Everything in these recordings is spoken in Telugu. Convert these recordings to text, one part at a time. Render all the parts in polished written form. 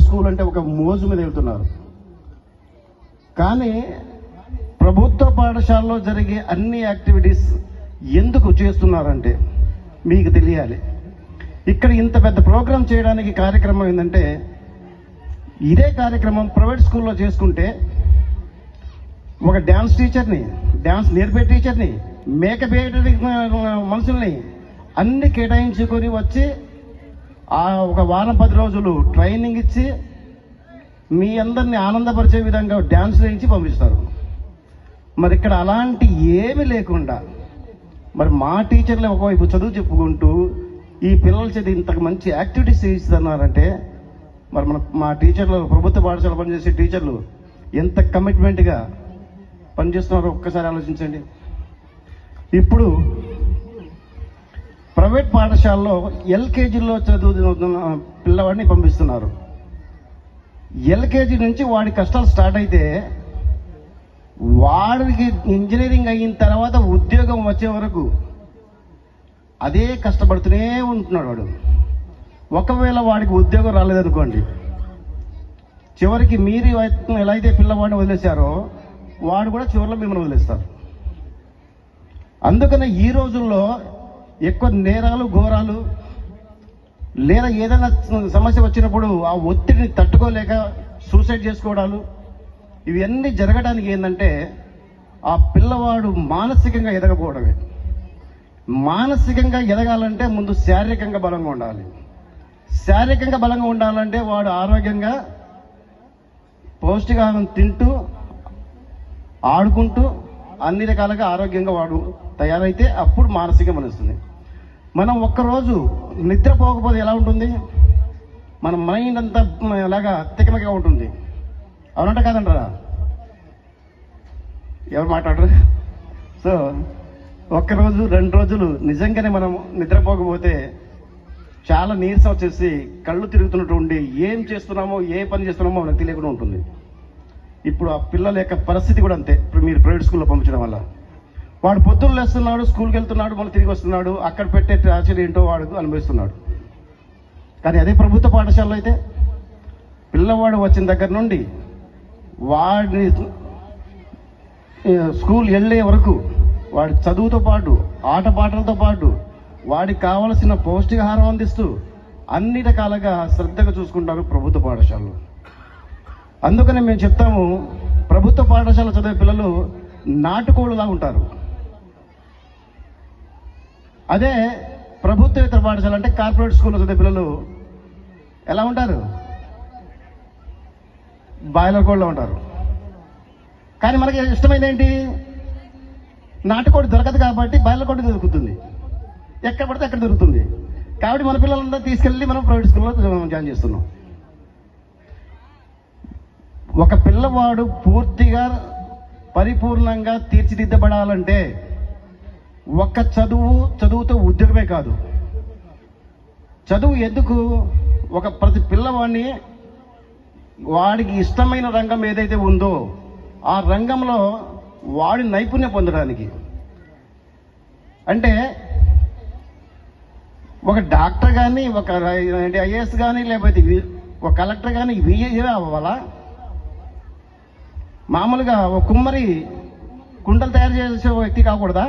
స్కూల్ అంటే ఒక మోజు మీద వెళ్తున్నారు. కానీ ప్రభుత్వ పాఠశాలలో జరిగే అన్ని యాక్టివిటీస్ ఎందుకు చేస్తున్నారంటే మీకు తెలియాలి. ఇక్కడ ఇంత పెద్ద ప్రోగ్రాం చేయడానికి కార్యక్రమం ఏంటంటే, ఇదే కార్యక్రమం ప్రైవేట్ స్కూల్లో చేసుకుంటే ఒక డ్యాన్స్ టీచర్ని, డ్యాన్స్ నేర్పే టీచర్ని, మేకప్ వేయడానికి మనుషుల్ని అన్ని కేటాయించుకొని వచ్చి ఒక వారం 10 రోజులు ట్రైనింగ్ ఇచ్చి మీ అందరినీ ఆనందపరిచే విధంగా డ్యాన్స్ వేయించి పంపిస్తారు. మరి ఇక్కడ అలాంటి ఏమీ లేకుండా మరి మా టీచర్లు ఒకవైపు చదువు చెప్పుకుంటూ ఈ పిల్లల చేతి ఇంతకు మంచి యాక్టివిటీస్ చేయిస్తున్నారంటే మరి మా టీచర్లు, ప్రభుత్వ పాఠశాల పనిచేసే టీచర్లు ఎంత కమిట్మెంట్గా పనిచేస్తున్నారో ఒక్కసారి ఆలోచించండి. ఇప్పుడు ప్రైవేట్ పాఠశాలలో ఎల్కేజీలో చదువుతున్న పిల్లవాడిని పంపిస్తున్నారు. ఎల్కేజీ నుంచి వాడి కష్టాలు స్టార్ట్ అయితే వాడికి ఇంజనీరింగ్ అయిన తర్వాత ఉద్యోగం వచ్చే వరకు అదే కష్టపడుతూనే ఉంటున్నాడు వాడు. ఒకవేళ వాడికి ఉద్యోగం రాలేదనుకోండి, చివరికి మీరు ఎలా అయితే పిల్లవాడిని వదిలేశారో వాడు కూడా చివరిలో మిమ్మల్ని వదిలేస్తారు. అందుకనే ఈ రోజుల్లో ఎక్కువ నేరాలు, ఘోరాలు లేదా ఏదైనా సమస్య వచ్చినప్పుడు ఆ ఒత్తిడిని తట్టుకోలేక సూసైడ్ చేసుకోవడాలు ఇవన్నీ జరగడానికి ఏంటంటే ఆ పిల్లవాడు మానసికంగా ఎదగకపోవడమే. మానసికంగా ఎదగాలంటే ముందు శారీరకంగా బలంగా ఉండాలి. శారీరకంగా బలంగా ఉండాలంటే వాడు ఆరోగ్యంగా పౌష్టికాహారం తింటూ ఆడుకుంటూ అన్ని రకాలుగా ఆరోగ్యంగా వాడు తయారైతే అప్పుడు మానసికంగా మలుస్తుంది. మనం ఒక్కరోజు నిద్రపోకపోతే ఎలా ఉంటుంది? మన మైండ్ అంతా ఎలాగా తికమకగా ఉంటుంది. అవునంట కాదంటారా? ఎవరు మాట్లాడరు? సో ఒక్కరోజు 2 రోజులు నిజంగానే మనం నిద్రపోకపోతే చాలా నీరసం వచ్చేసి కళ్ళు తిరుగుతున్నటువంటి ఏం చేస్తున్నామో, ఏ పని చేస్తున్నామో మనకు తెలియకుండా ఉంటుంది. ఇప్పుడు ఆ పిల్లల యొక్క పరిస్థితి కూడా అంతే. ఇప్పుడు మీరు ప్రైవేట్ స్కూల్లో పంపించడం వల్ల వాడు పొద్దున్న లేస్తున్నాడు, స్కూల్కి వెళ్తున్నాడు, మళ్ళీ తిరిగి వస్తున్నాడు, అక్కడ పెట్టే టార్చర్ ఏంటో వాడు అనుభవిస్తున్నాడు. కానీ అదే ప్రభుత్వ పాఠశాలలో అయితే పిల్లవాడు వచ్చిన దగ్గర నుండి వాడిని స్కూల్ వెళ్ళే వరకు వాడి చదువుతో పాటు ఆటపాటలతో పాటు వాడికి కావలసిన పౌష్టికాహారం అందిస్తూ అన్ని రకాలుగా శ్రద్ధగా చూసుకుంటారు ప్రభుత్వ పాఠశాలలు. అందుకనే మేము చెప్తాము, ప్రభుత్వ పాఠశాల చదివే పిల్లలు నాటుకోళ్ళులా ఉంటారు. అదే ప్రభుత్వేతర పాఠశాల అంటే కార్పొరేట్ స్కూల్లో చదివే పిల్లలు ఎలా ఉంటారు? బాయిలర్ కోళ్ళలో ఉంటారు. కానీ మనకి ఇష్టమైంది ఏంటి? నాటుకోడి దొరకదు కాబట్టి బాయిలర్ కోడి దొరుకుతుంది, ఎక్కడ పడితే అక్కడ దొరుకుతుంది. కాబట్టి మన పిల్లలందరూ తీసుకెళ్ళి మనం ప్రైవేట్ స్కూల్లో జాయిన్ చేస్తున్నాం. ఒక పిల్లవాడు పూర్తిగా పరిపూర్ణంగా తీర్చిదిద్దబడాలంటే ఒక్క చదువుతో ఉద్యోగమే కాదు. చదువు ఎందుకు? ప్రతి పిల్లవాడిని వాడికి ఇష్టమైన రంగం ఏదైతే ఉందో ఆ రంగంలో వాడి నైపుణ్యం పొందడానికి. అంటే ఒక డాక్టర్ కానీ, ఒక ఐఏఎస్ కానీ, లేకపోతే ఒక కలెక్టర్ కానీ ఇవే అవ్వాలా? మామూలుగా ఒక కుమ్మరి కుండలు తయారు చేసే వ్యక్తి కాకూడదా?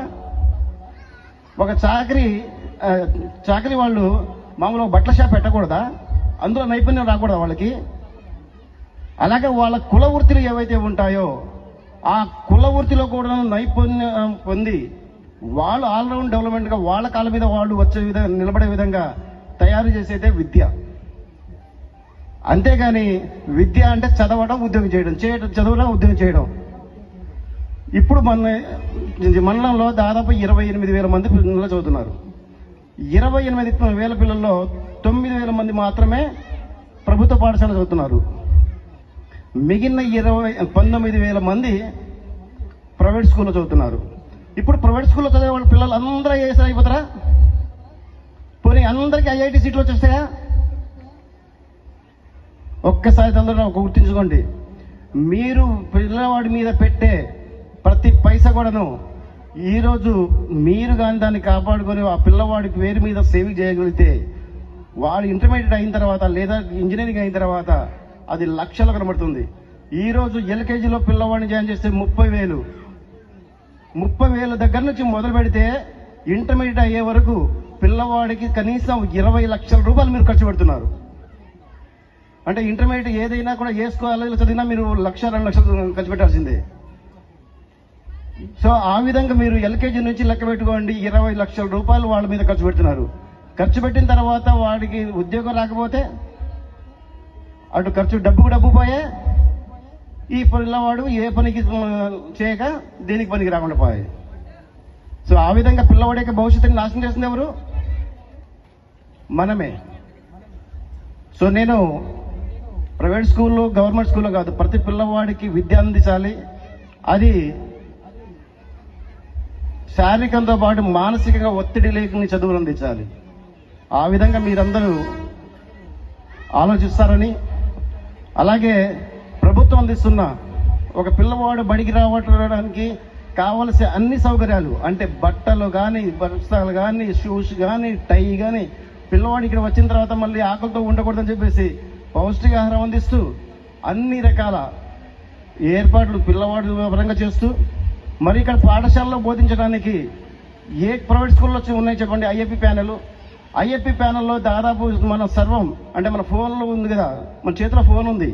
ఒక చాకరీ వాళ్ళు మామూలుగా బట్టల షాప్ పెట్టకూడదా? అందులో నైపుణ్యం రాకూడదా వాళ్ళకి? అలాగే వాళ్ళ కుల వృత్తులు ఏవైతే ఉంటాయో ఆ కుల వృత్తిలో కూడా నైపుణ్యం పొంది వాళ్ళు ఆల్రౌండ్ డెవలప్మెంట్గా వాళ్ళ కాళ్ళ మీద వాళ్ళు వచ్చే విధంగా నిలబడే విధంగా తయారు చేసేదే విద్య. అంతేగాని విద్య అంటే చదవడం, ఉద్యోగం చేయడం, చదవడం, ఉద్యోగం చేయడం. ఇప్పుడు మన మండలంలో దాదాపు 28,000 మంది పిల్లలు చదువుతున్నారు. 28,000 పిల్లల్లో 9,000 మంది మాత్రమే ప్రభుత్వ పాఠశాల చదువుతున్నారు. మిగిలిన 19,000 మంది ప్రైవేట్ స్కూల్లో చదువుతున్నారు. ఇప్పుడు ప్రైవేట్ స్కూల్లో చదివే వాళ్ళ పిల్లలు అందరూ ఐఏఎస్ అయిపోతారా? పోనీ అందరికీ ఐఐటి సీట్లు వచ్చేస్తాయా? ఒక్కసారి తొందరగా గుర్తుంచుకోండి, మీరు పిల్లవాడి మీద పెట్టే ప్రతి పైసా కూడాను ఈరోజు మీరు కానీ దాన్ని కాపాడుకొని ఆ పిల్లవాడి పేరు మీద సేవింగ్ చేయగలిగితే వాడు ఇంటర్మీడియట్ అయిన తర్వాత లేదా ఇంజనీరింగ్ అయిన తర్వాత అది లక్షలు కనబడుతుంది. ఈరోజు ఎల్కేజీలో పిల్లవాడిని జాయిన్ చేస్తే 30,000 దగ్గర నుంచి మొదలు పెడితే ఇంటర్మీడియట్ అయ్యే వరకు పిల్లవాడికి కనీసం 20 లక్షల రూపాయలు మీరు ఖర్చు పెడుతున్నారు. అంటే ఇంటర్మీడియట్ ఏదైనా కూడా వేసుకోవాలి, చదివినా మీరు 1-2 లక్షలు ఖర్చు పెట్టాల్సిందే. సో ఆ విధంగా మీరు ఎల్కేజీ నుంచి లెక్క పెట్టుకోండి, 20 లక్షల రూపాయలు వాళ్ళ మీద ఖర్చు పెడుతున్నారు. ఖర్చు పెట్టిన తర్వాత వాడికి ఉద్యోగం రాకపోతే అటు ఖర్చు డబ్బు పోయే, ఈ పిల్లవాడు ఏ పనికి చేయక దేనికి పనికి రాకుండా పోయాయి. సో ఆ విధంగా పిల్లవాడి యొక్క భవిష్యత్తుని నాశనం చేస్తుంది ఎవరు? మనమే. సో నేను ప్రైవేట్ స్కూల్లో, గవర్నమెంట్ స్కూల్లో కాదు, ప్రతి పిల్లవాడికి విద్య అందించాలి. అది శారీరకంతో పాటు మానసికంగా ఒత్తిడి లేకుండా చదువులు అందించాలి. ఆ విధంగా మీరందరూ ఆలోచిస్తారని, అలాగే ప్రభుత్వం అందిస్తున్న ఒక పిల్లవాడు బడికి రావడానికి కావలసిన అన్ని సౌకర్యాలు, అంటే బట్టలు కానీ, పుస్తకాలు కానీ, షూస్ కానీ, టై కానీ, పిల్లవాడు ఇక్కడ వచ్చిన తర్వాత మళ్ళీ ఆకలితో ఉండకూడదని చెప్పేసి పౌష్టికాహారం అందిస్తూ అన్ని రకాల ఏర్పాట్లు పిల్లవాడు పరంగా చేస్తూ, మరి ఇక్కడ పాఠశాలలో బోధించడానికి ఏ ప్రైవేట్ స్కూల్లో ఉన్నాయి చెప్పండి? ఐఎఫ్పి ప్యానెల్లో దాదాపు మన సర్వం, అంటే మన ఫోన్లో ఉంది కదా, మన చేతిలో ఫోన్ ఉంది,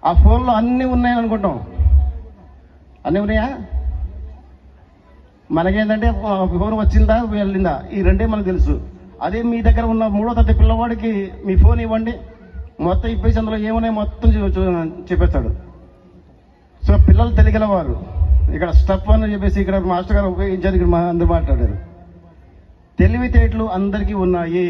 ఆ ఫోన్లో అన్నీ ఉన్నాయని అనుకుంటాం. అన్నీ ఉన్నాయా? మనకేంటంటే ఫోన్ వచ్చిందా వెళ్ళిందా, ఈ రెండే మనకు తెలుసు. అదే మీ దగ్గర ఉన్న 3వ తరగతి పిల్లవాడికి మీ ఫోన్ ఇవ్వండి, మొత్తం ఇప్పేసి అందులో ఏమున్నాయి మొత్తం చెప్పేస్తాడు. సో పిల్లలు తెలియగలవారు. ఇక్కడ స్టఫ్ అని చెప్పేసి ఇక్కడ మాస్టర్ గారు ఉపయోగించారు, ఇక్కడ అందరూ మాట్లాడారు. తెలివితేటలు అందరికీ ఉన్నాయి.